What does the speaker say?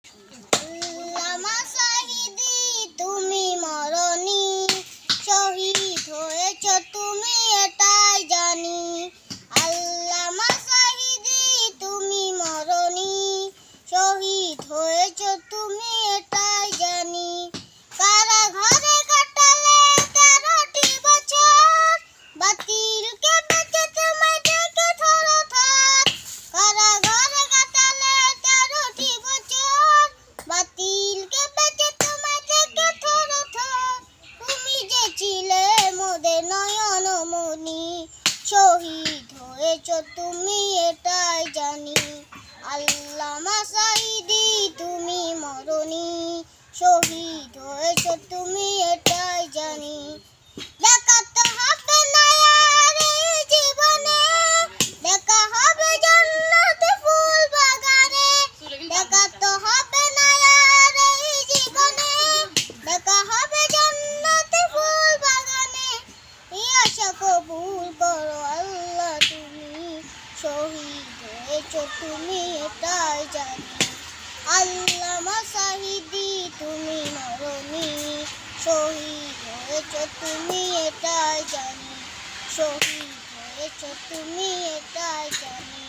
আল্লামা সাঈদী তুমি মরণী, শহীদ হয়েছ তুমি এটাই জানি। আল্লামা সাঈদী তুমি মরণী, শহীদ হয়েছ তুমি এটাই জানি। কারাগারে কাটালে 13টি বছর, বাতিলকে বেঁচে তোমায় ডেকে ধরো থাক। কারাগারে কাটালে 13টি বছর, বাতিলকে বেঁচে তোমায় ডেকে ধরো থাক। তুমি যে ছিলে মোদের নয়নমণি, শহীদ হয়েছ তুমি এটাই জানি। আল্লামা সাঈদী তুমি মরণী, শহীদ হয়েছ তুমি এটাই জানি। দেখা তো হবে না আর এই জীবনে, দেখা হবে জান্নাতে ফুল বাগানে। দেখা তো হবে না আর এই জীবনে, দেখা হবে জান্নাতে ফুল বাগানে। এই আশা কবুল করো আল্লাহ তুমি, শহীদ হয়েছ তুমি এটাই জানি। আল্লামা সাঈদী তুমি মরণী, শহীদ হয়েছ তুমি এটাই জানি। শহীদ হয়েছ তুমি এটাই জানি।